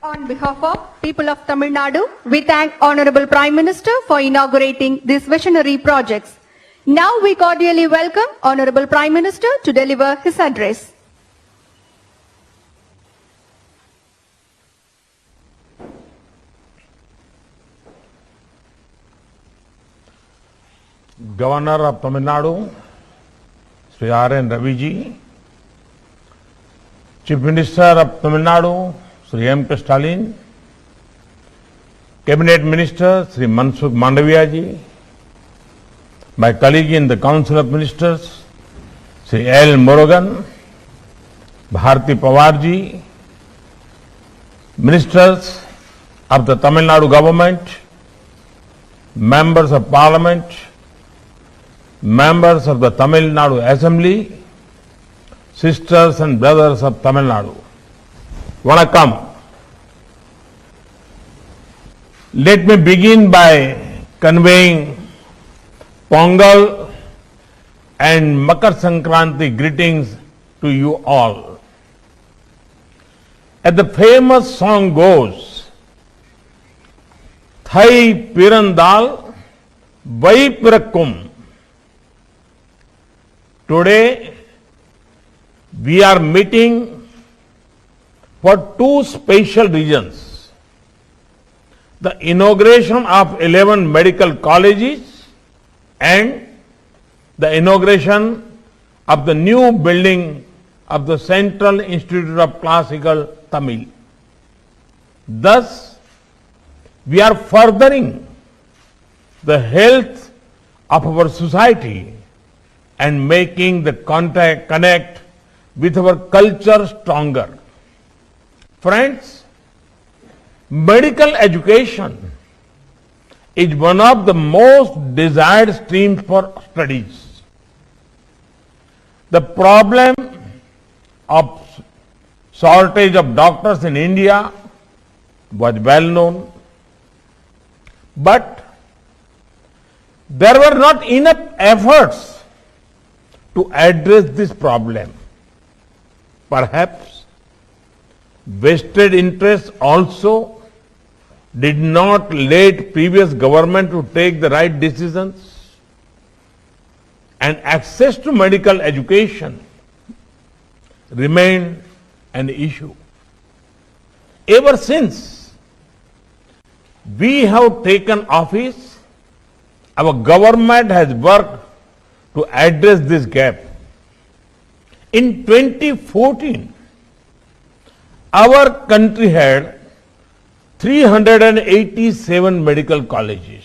On behalf of people of Tamil Nadu, we thank Honorable Prime Minister for inaugurating these visionary projects. Now we cordially welcome Honorable Prime Minister to deliver his address. Governor of Tamil Nadu, Sri R.N. Ravi ji, Chief Minister of Tamil Nadu, Sri M. K. Stalin, Cabinet Minister Sri Mansukh Mandaviya ji, my colleague in the Council of Ministers, Sri L. Murugan, Bharti Pawar ji, Ministers of the Tamil Nadu government, Members of Parliament, Members of the Tamil Nadu Assembly, sisters and brothers of Tamil Nadu. Vanakkam. Let me begin by conveying Pongal and Makar Sankranti greetings to you all. As the famous song goes, Thai Pirandal Vai Pirakkum. Today, we are meeting for two special reasons. The inauguration of 11 medical colleges and the inauguration of the new building of the Central Institute of Classical Tamil. Thus, we are furthering the health of our society and making the connect with our culture stronger. Friends, medical education is one of the most desired streams for studies. The problem of shortage of doctors in India was well known, but there were not enough efforts to address this problem. Perhaps vested interests also did not let previous government to take the right decisions, and access to medical education remained an issue. Ever since we have taken office, our government has worked to address this gap. In 2014, our country had 387 medical colleges.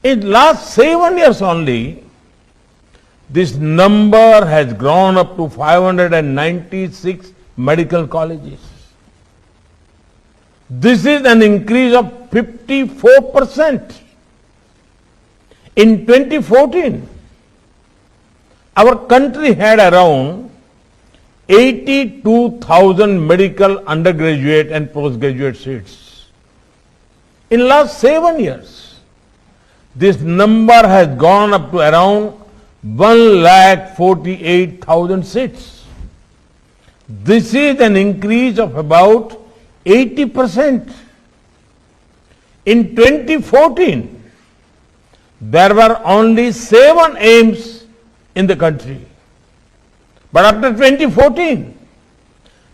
In last 7 years only, this number has grown up to 596 medical colleges. This is an increase of 54%. In 2014, our country had around 82,000 medical undergraduate and postgraduate seats. In last 7 years, this number has gone up to around 1,48,000 seats. This is an increase of about 80%. In 2014, there were only 7 AIIMS in the country. But after 2014,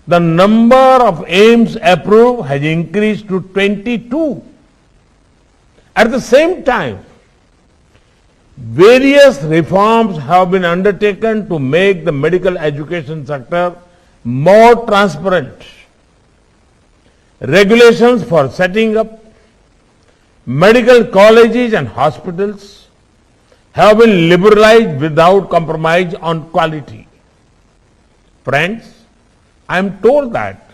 the number of AIIMS approved has increased to 22. At the same time, various reforms have been undertaken to make the medical education sector more transparent. Regulations for setting up medical colleges and hospitals have been liberalized without compromise on quality. Friends, I am told that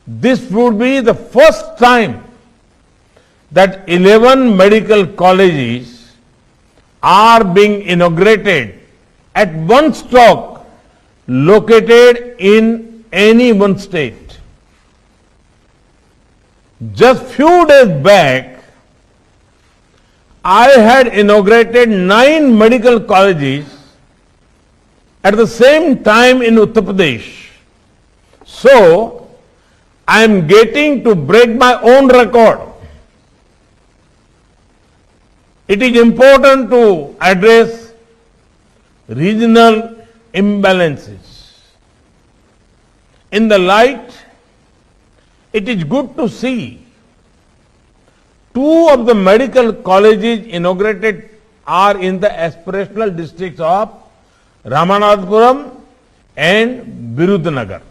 this would be the first time that 11 medical colleges are being inaugurated at one stock located in any one state. Just few days back, I had inaugurated 9 medical colleges at the same time in Uttar Pradesh. So, I am getting to break my own record. It is important to address regional imbalances. In the light, it is good to see two of the medical colleges inaugurated are in the aspirational districts of Ramanathapuram and Virudhunagar.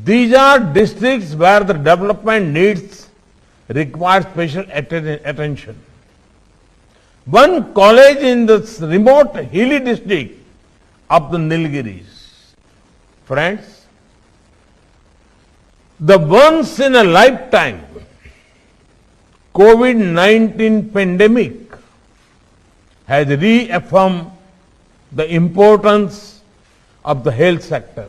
These are districts where the development needs require special attention. One college in the remote hilly district of the Nilgiris. Friends, the once in a lifetime COVID-19 pandemic has reaffirmed the importance of the health sector.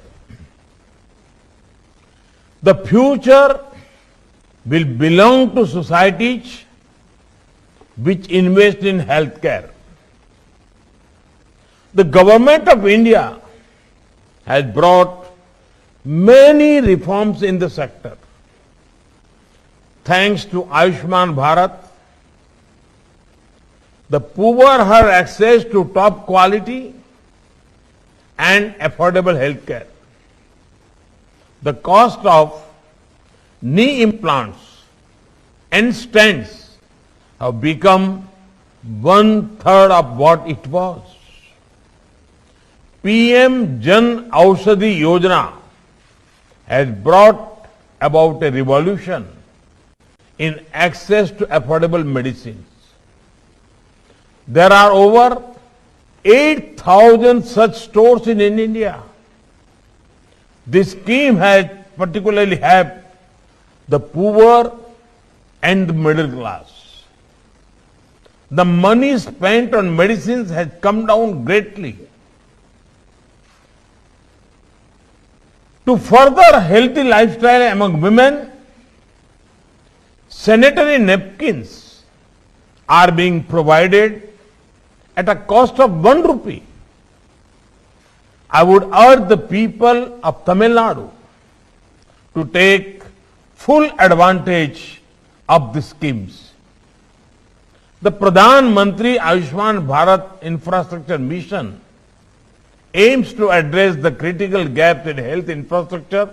The future will belong to societies which invest in healthcare. The government of India has brought many reforms in the sector. Thanks to Ayushman Bharat, the poor have access to top quality and affordable healthcare. The cost of knee implants and stents have become 1/3 of what it was. PM Jan Aushadhi Yojana has brought about a revolution in access to affordable medicines. There are over 8,000 such stores in India. This scheme has particularly helped the poor and the middle class. The money spent on medicines has come down greatly. To further healthy lifestyle among women, sanitary napkins are being provided at a cost of 1 rupee. I would urge the people of Tamil Nadu to take full advantage of these schemes. The Pradhan Mantri Ayushman Bharat Infrastructure Mission aims to address the critical gaps in health infrastructure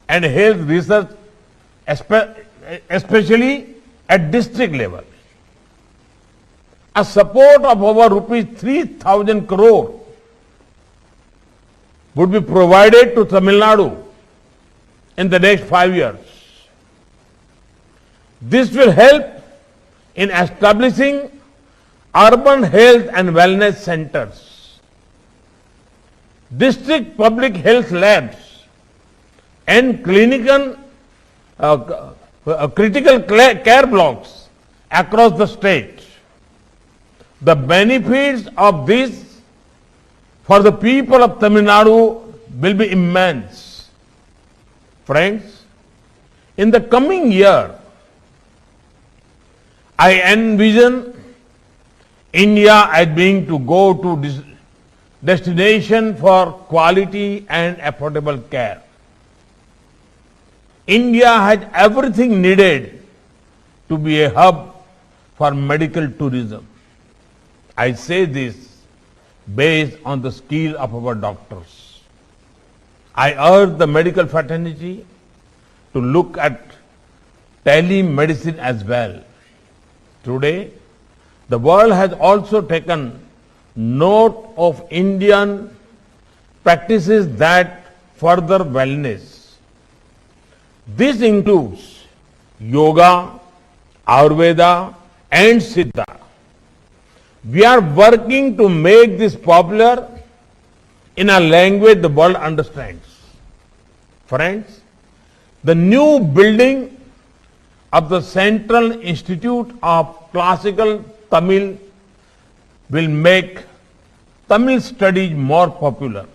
and health research, especially at district level. A support of over rupees 3,000 crore would be provided to Tamil Nadu in the next 5 years. This will help in establishing urban health and wellness centers, district public health labs, and critical care blocks across the state. The benefits of this for the people of Tamil Nadu will be immense. Friends, in the coming year, I envision India as being to go to this destination for quality and affordable care. India has everything needed to be a hub for medical tourism. I say this based on the skill of our doctors. I urge the medical fraternity to look at telemedicine as well. Today, the world has also taken note of Indian practices that further wellness. This includes yoga, Ayurveda, and Siddha. We are working to make this popular in a language the world understands. Friends, the new building of the Central Institute of Classical Tamil will make Tamil studies more popular.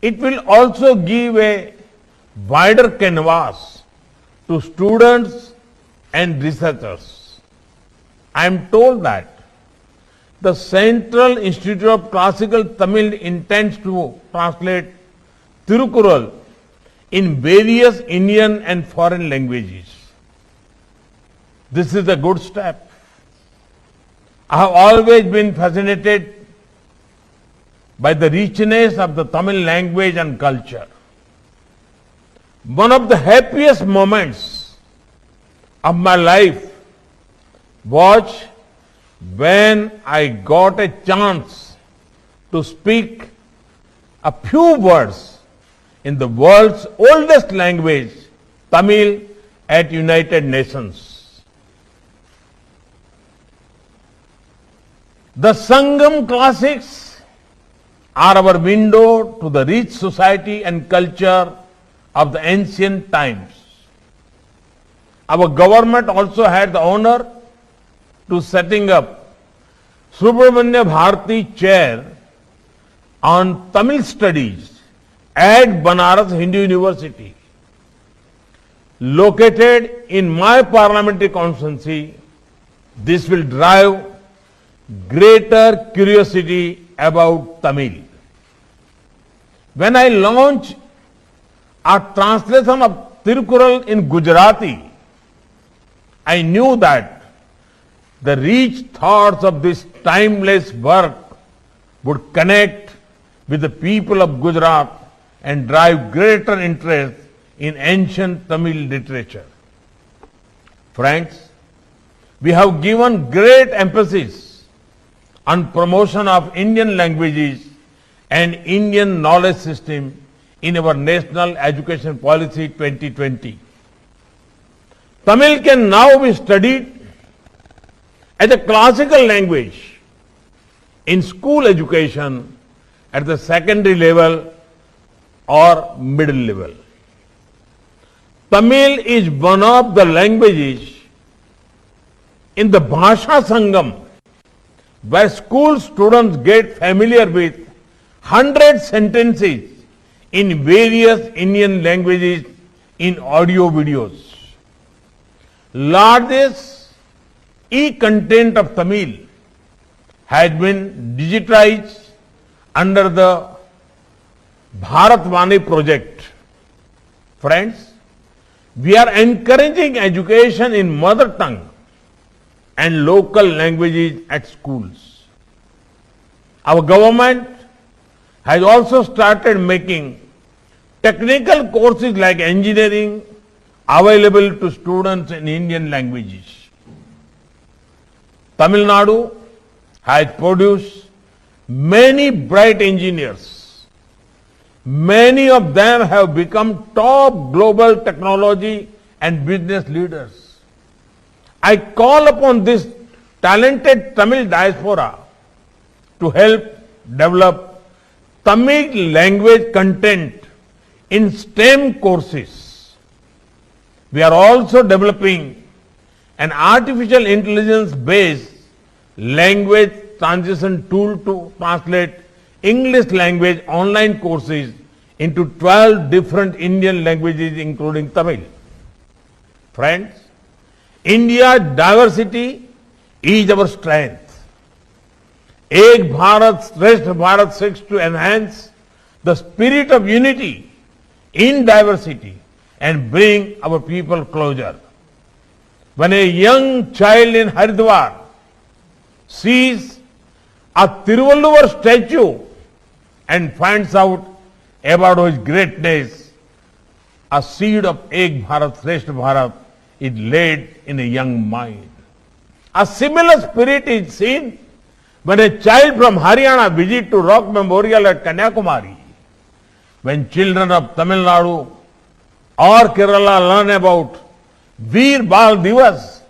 It will also give a wider canvas to students and researchers. I am told that the Central Institute of Classical Tamil intends to translate Tirukural in various Indian and foreign languages. This is a good step. I have always been fascinated by the richness of the Tamil language and culture. One of the happiest moments of my life was when I got a chance to speak a few words in the world's oldest language, Tamil, at United Nations. The Sangam classics are our window to the rich society and culture of the ancient times. Our government also had the honor to setting up Subramanya Bharati Chair on Tamil Studies at Banaras Hindu University. Located in my parliamentary constituency, this will drive greater curiosity about Tamil. When I launched a translation of Tirukural in Gujarati, I knew that the rich thoughts of this timeless work would connect with the people of Gujarat and drive greater interest in ancient Tamil literature. Friends, we have given great emphasis on promotion of Indian languages and Indian knowledge system in our National Education Policy 2020. Tamil can now be studied as a classical language in school education at the secondary level or middle level. Tamil is one of the languages in the Bhasha Sangam where school students get familiar with 100 sentences in various Indian languages in audio videos. Largest e-content of Tamil has been digitized under the Bharatvani project. Friends, we are encouraging education in mother tongue and local languages at schools. Our government has also started making technical courses like engineering available to students in Indian languages. Tamil Nadu has produced many bright engineers. Many of them have become top global technology and business leaders. I call upon this talented Tamil diaspora to help develop Tamil language content in STEM courses. We are also developing an artificial intelligence based language transition tool to translate English language online courses into 12 different Indian languages including Tamil. Friends, India's diversity is our strength. Ek Bharat, Shresth Bharat seeks to enhance the spirit of unity in diversity and bring our people closer. When a young child in Haridwar sees a Tiruvalluvar statue and finds out about his greatness, a seed of Ek Bharat, Shresth Bharat is laid in a young mind. A similar spirit is seen when a child from Haryana visits to Rock Memorial at Kanyakumari. When children of Tamil Nadu or Kerala learn about Veer Bal Divas,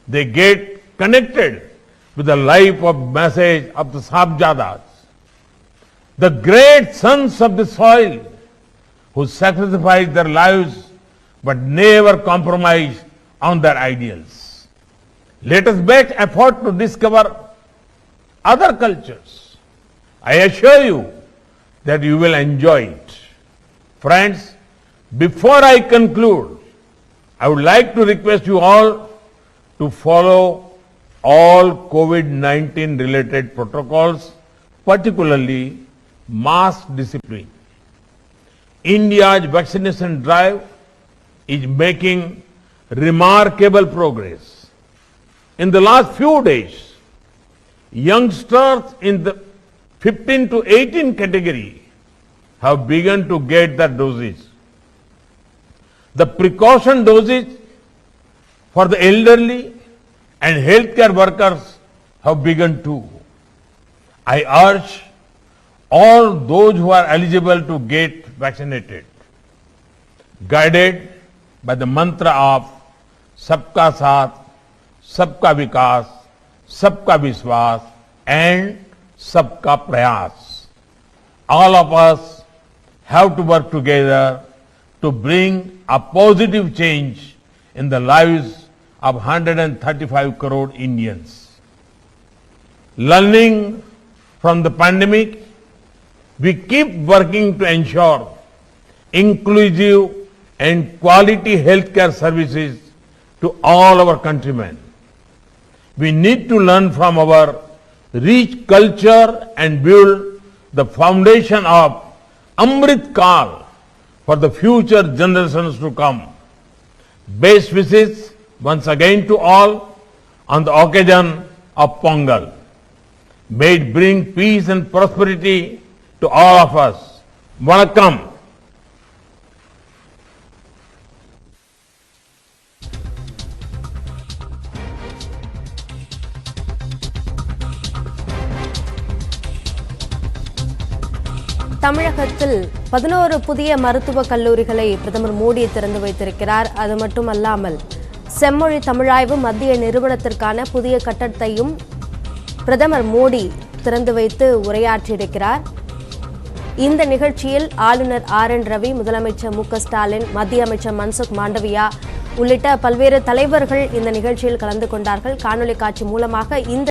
they get connected with the life of message of the Sabjadas, the great sons of the soil who sacrificed their lives but never compromise on their ideals. Let us make effort to discover other cultures. I assure you that you will enjoy it. Friends, before I conclude, I would like to request you all to follow all COVID-19 related protocols, particularly mask discipline. India's vaccination drive is making remarkable progress. In the last few days, youngsters in the 15 to 18 category have begun to get the doses. The precaution doses for the elderly and healthcare workers have begun too. I urge all those who are eligible to get vaccinated, guided by the mantra of Sabka Saath, Sabka Vikas, Sabka Vishwas and Sabka Prayas. All of us have to work together to bring a positive change in the lives of 135 crore Indians. Learning from the pandemic, we keep working to ensure inclusive and quality healthcare services to all our countrymen. We need to learn from our rich culture and build the foundation of Amrit Kal for the future generations to come. Best wishes once again to all on the occasion of Pongal. May it bring peace and prosperity to all of us. Vanakkam. தமிழகத்தில் 11 புதிய மருத்துவக் கல்லூரிகளை பிரதமர் மோடி திறந்து வைத்திருக்கிறார். அது மட்டுமல்லாமல் செம்மொழி தமிழாய்வு மத்திய நிறுவனத்திற்கான புதிய கட்டடத்தையும் பிரதமர் மோடி திறந்து வைத்து உரையாற்றியிருக்கிறார். இந்த நிகழ்ச்சியில் ஆளுநர் ஆர்.என். ரவி, முதலமைச்சர் மு.க. ஸ்டாலின், மத்திய அமைச்சர் மன்சுக் மாண்டவியா உள்ளிட்ட பல்வேறு தலைவர்கள் இந்த நிகழ்ச்சியில் கலந்து கொண்டார்கள். காணொலி காட்சி மூலமாக இந்த